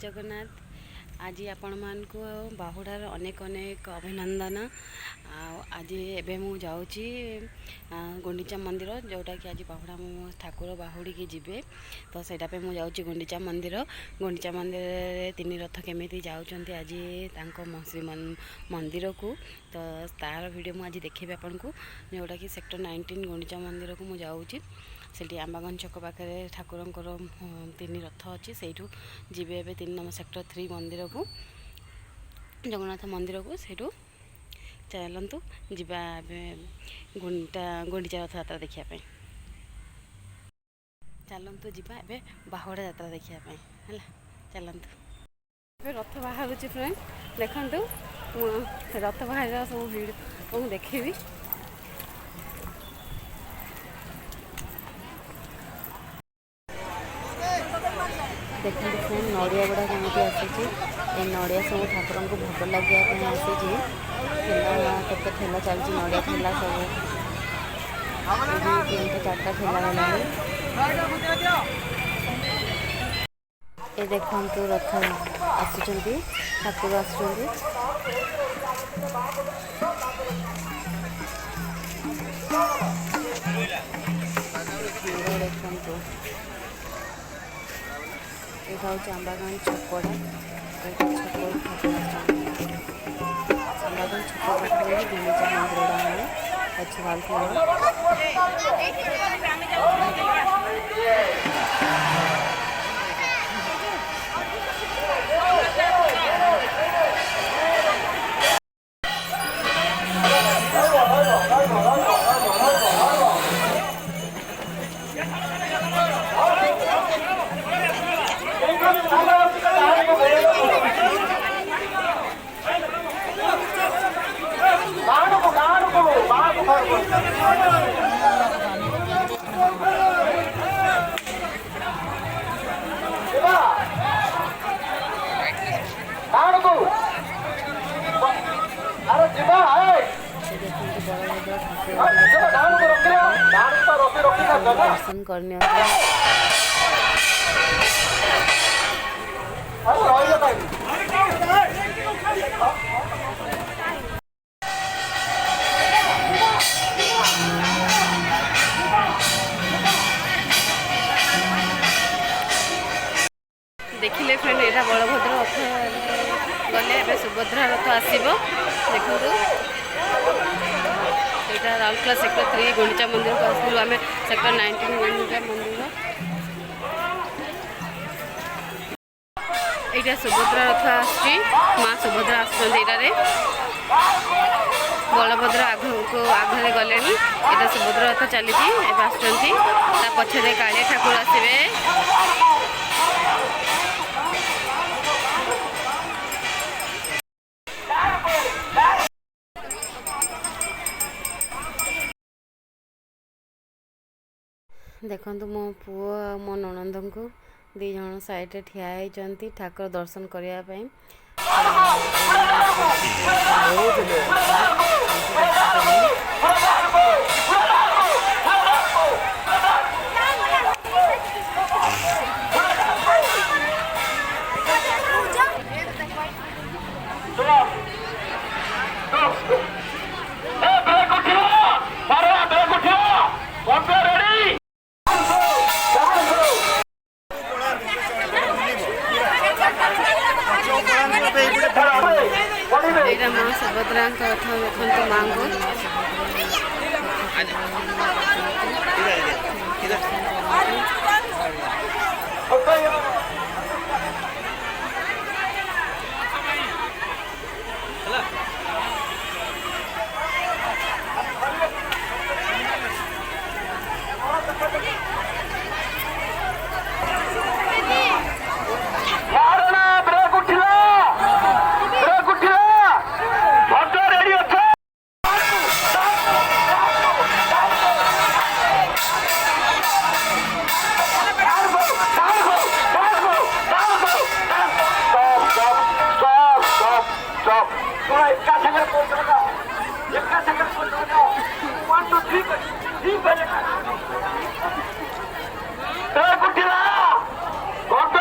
जगन्नाथ। आज आपण मानक बाहुडार अनेक अनेक अभिनंदन। आज एबे मु जाऊँगी गुंडीचा मंदिर जोटा कि आज बाहुड़ा ठाकुर बाहुड़ी की जीवे तो सेटा पे मु जाऊँगी गुंडीचा मंदिर। गुंडीचा मंदिर तीन रथ केमिति जाउछंती आज श्री मंदिर को तो तार वीडियो मु आज देखेबी आपन को जोटा कि सेक्टर 19 गुंडीचा मंदिर को मु जाऊँगी। सेठी आंबागन छक पाखे ठाकुर तीन रथ अच्छी से जीवे ए 3 नंबर सेक्टर 3 मंदिर को जगन्नाथ मंदिर को सेठू चलतु जीवा गुंडीचा रथ यात्रा देखापी। चलतु जीवा ए बाहुड़ा यात्रा देखापी है। चलतु रथ बाहर फ्रेंड देखु रथ बाहर सब भिड़ देखेबी। देखते फ्रेंड नड़िया गुड़ा कमी आसी नड़िया सब ठाकुर को भोग लगे आसी केते ठेला चलती नड़िया ठेला सब 3-4टा ठेला गला ये देखु रथ आसुँच ठाकुर आसुँच देखु यहाँ हूँ आंबागन छपड़ा आंबागन छप पाखे गुंडीचा मंदिर अच्छी वालफ्लावर दर्शन करने देखिले फ्रेंड यहाँ बलभद्र रथ गले सुभद्रा रथ आसो देखु यहाँ राउरकेला सेक्टर 3 गुंडीचा मंदिर को आसलु आम सेक्टर 19 गुंडीचा मंदिर यहाँ सुभद्रा रथ आसुची माँ सुभद्रा आसुँचे बलभद्र आगे गले यहाँ सुभद्रा रथ चली आसुँच पछरे कालिया ठाकुर आसवे। देखु मो पुओ मो ननंद को दी जन साइड ठिया होती ठाकुर दर्शन करने यहाँ माँ सुभद्रा रथ देखते माँ को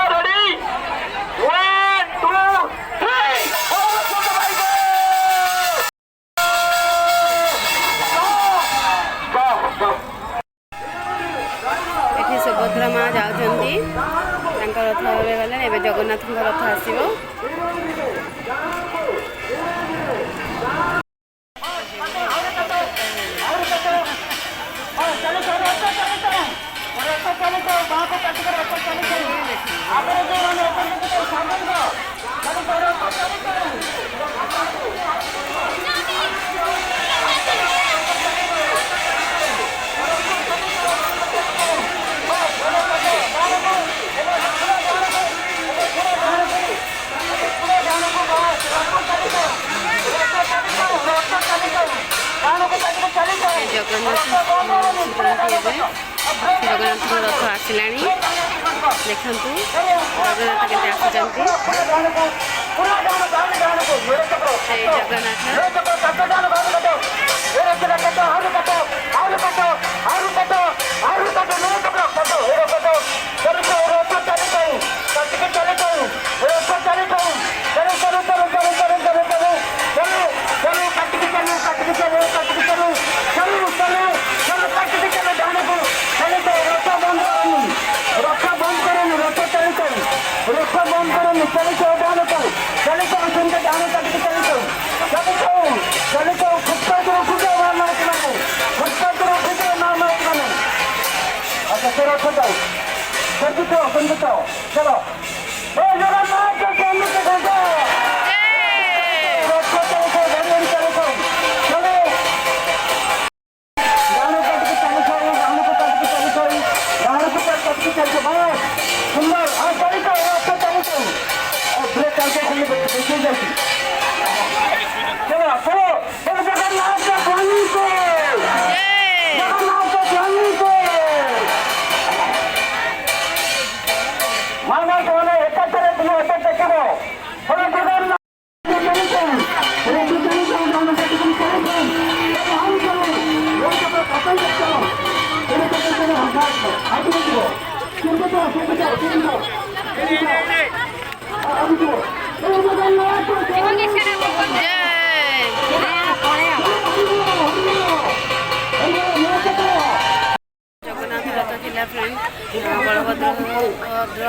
Ready? One. ସୁଭଦ୍ରା ମା ଯାଉଛନ୍ତି ତାଙ୍କ ରଥରେ ଗଲେ। ଏବେ ଜଗନ୍ନାଥଙ୍କ ରଥ ଆସିବ। ଜଗନ୍ନାଥଙ୍କ ରଥ ଆସିଲାଣି। ଦେଖନ୍ତୁ ଜଗନ୍ନାଥ କେମିତି ଆସୁଛନ୍ତି। ସେଇ ଜଗନ୍ନାଥ चलो ବଳଭଦ୍ର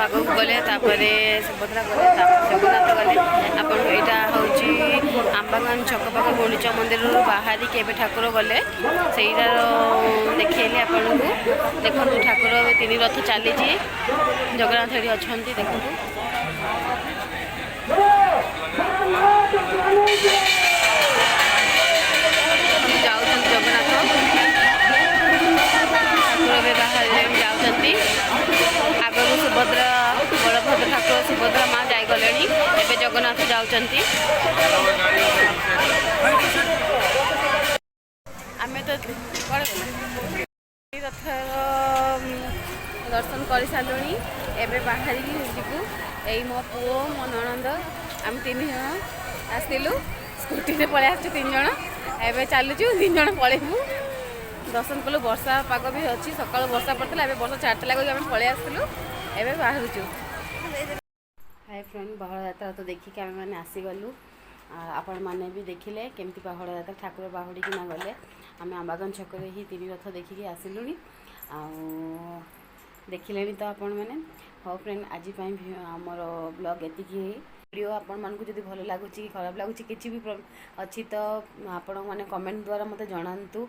ଆଗକୁ ଗଲେ, ତାପରେ ସୁଭଦ୍ରା ଗଲେ, ତାପରେ ଜଗନ୍ନାଥ ଗଲେ। ଆପଣ ଏଇଟା ହେଉଛି ଆମ୍ବାଗାନ ଛକ ପାଖ ଗୁଣ୍ଡିଚା ମନ୍ଦିରରୁ ବାହାରିକି ଏବେ ଠାକୁର ଗଲେ ସେଇଟାର ଦେଖେଇଲି ଆପଣଙ୍କୁ। ଦେଖନ୍ତୁ ଠାକୁର ତିନି ରଥ ଚାଲିଛି, ଜଗନ୍ନାଥ ଏଠି ଅଛନ୍ତି ଦେଖନ୍ତୁ। ଯାଉଛନ୍ତି ଜଗନ୍ନାଥ, ଠାକୁର ଏବେ ବାହାରେ ଯାଉଛନ୍ତି। ଆଗରୁ ସୁଭଦ୍ରା ବଳଭଦ୍ର ଠାକୁର ସୁଭଦ୍ରା ମା ଯାଇଗଲେଣି, ଏବେ ଜଗନ୍ନାଥ ଯାଉଛନ୍ତି। ଆମେ ତ ରଥର ଦର୍ଶନ କରିସାରିଲୁଣି, ଏବେ ବାହାରିକି ଯିବୁ। ଏଇ ମୋ ପୁଅ ମୋ ନଣନ୍ଦ ଆମେ 3 ଜଣ ଆସିଥିଲୁ, ସ୍କୁଟିରେ ପଳେଇ ଆସିଛୁ 3 ଜଣ। ଏବେ ଚାଲୁଛୁ 3 ଜଣ ପଳେଇବୁ। ଦର୍ଶନ କଲୁ, ବର୍ଷା ପାଗ ବି ଅଛି, ସକାଳୁ ବର୍ଷା ପଡ଼ିଥିଲା, ଏବେ ବର୍ଷା ଛାଡ଼ିଥିଲା କହିକି ଆମେ ପଳେଇ ଆସିଥିଲୁ, ଏବେ ବାହାରୁଛୁ। ହାଇ ଫ୍ରେଣ୍ଡ, ବାହୁଡ଼ା ଯାତ୍ରା ତ ଦେଖିକି ଆମେମାନେ ଆସିଗଲୁ। ଆପଣମାନେ ବି ଦେଖିଲେ କେମିତି ବାହୁଡ଼ା ଯାତ୍ରା ଠାକୁର ବାହୁଡ଼ିକିନା ଗଲେ। ଆମେ ଆମ୍ବାଗାନ ଛକରେ ହିଁ 3 ରଥ ଦେଖିକି ଆସିଲୁଣି, ଆଉ ଦେଖିଲେଣି ତ ଆପଣମାନେ। ହଉ ଫ୍ରେଣ୍ଡ, ଆଜି ପାଇଁ ଆମର ବ୍ଲଗ୍ ଏତିକି। ଭିଡ଼ିଓ ଆପଣମାନଙ୍କୁ ଯଦି ଭଲ ଲାଗୁଛି କି ଖରାପ ଲାଗୁଛି କିଛି ବି ଅଛି ତ ଆପଣମାନେ କମେଣ୍ଟ ଦ୍ୱାରା ମୋତେ ଜଣାନ୍ତୁ।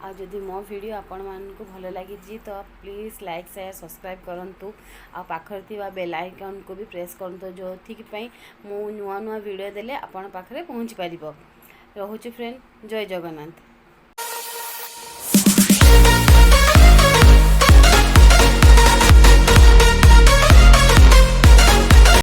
ଆଉ ଯଦି ମୋ ଭିଡ଼ିଓ ଆପଣମାନଙ୍କୁ ଭଲ ଲାଗିଛି ତ ପ୍ଲିଜ୍ ଲାଇକ୍ ସେୟାର ସବସ୍କ୍ରାଇବ୍ କରନ୍ତୁ। ଆଉ ପାଖରେ ଥିବା ବେଲ୍ ଆଇକନ୍କୁ ବି ପ୍ରେସ୍ କରନ୍ତୁ, ଯେଉଁଥିପାଇଁ ମୁଁ ନୂଆ ନୂଆ ଭିଡ଼ିଓ ଦେଲେ ଆପଣ ପାଖରେ ପହଞ୍ଚି ପାରିବ। ରହୁଛି ଫ୍ରେଣ୍ଡ, ଜୟ ଜଗନ୍ନାଥ।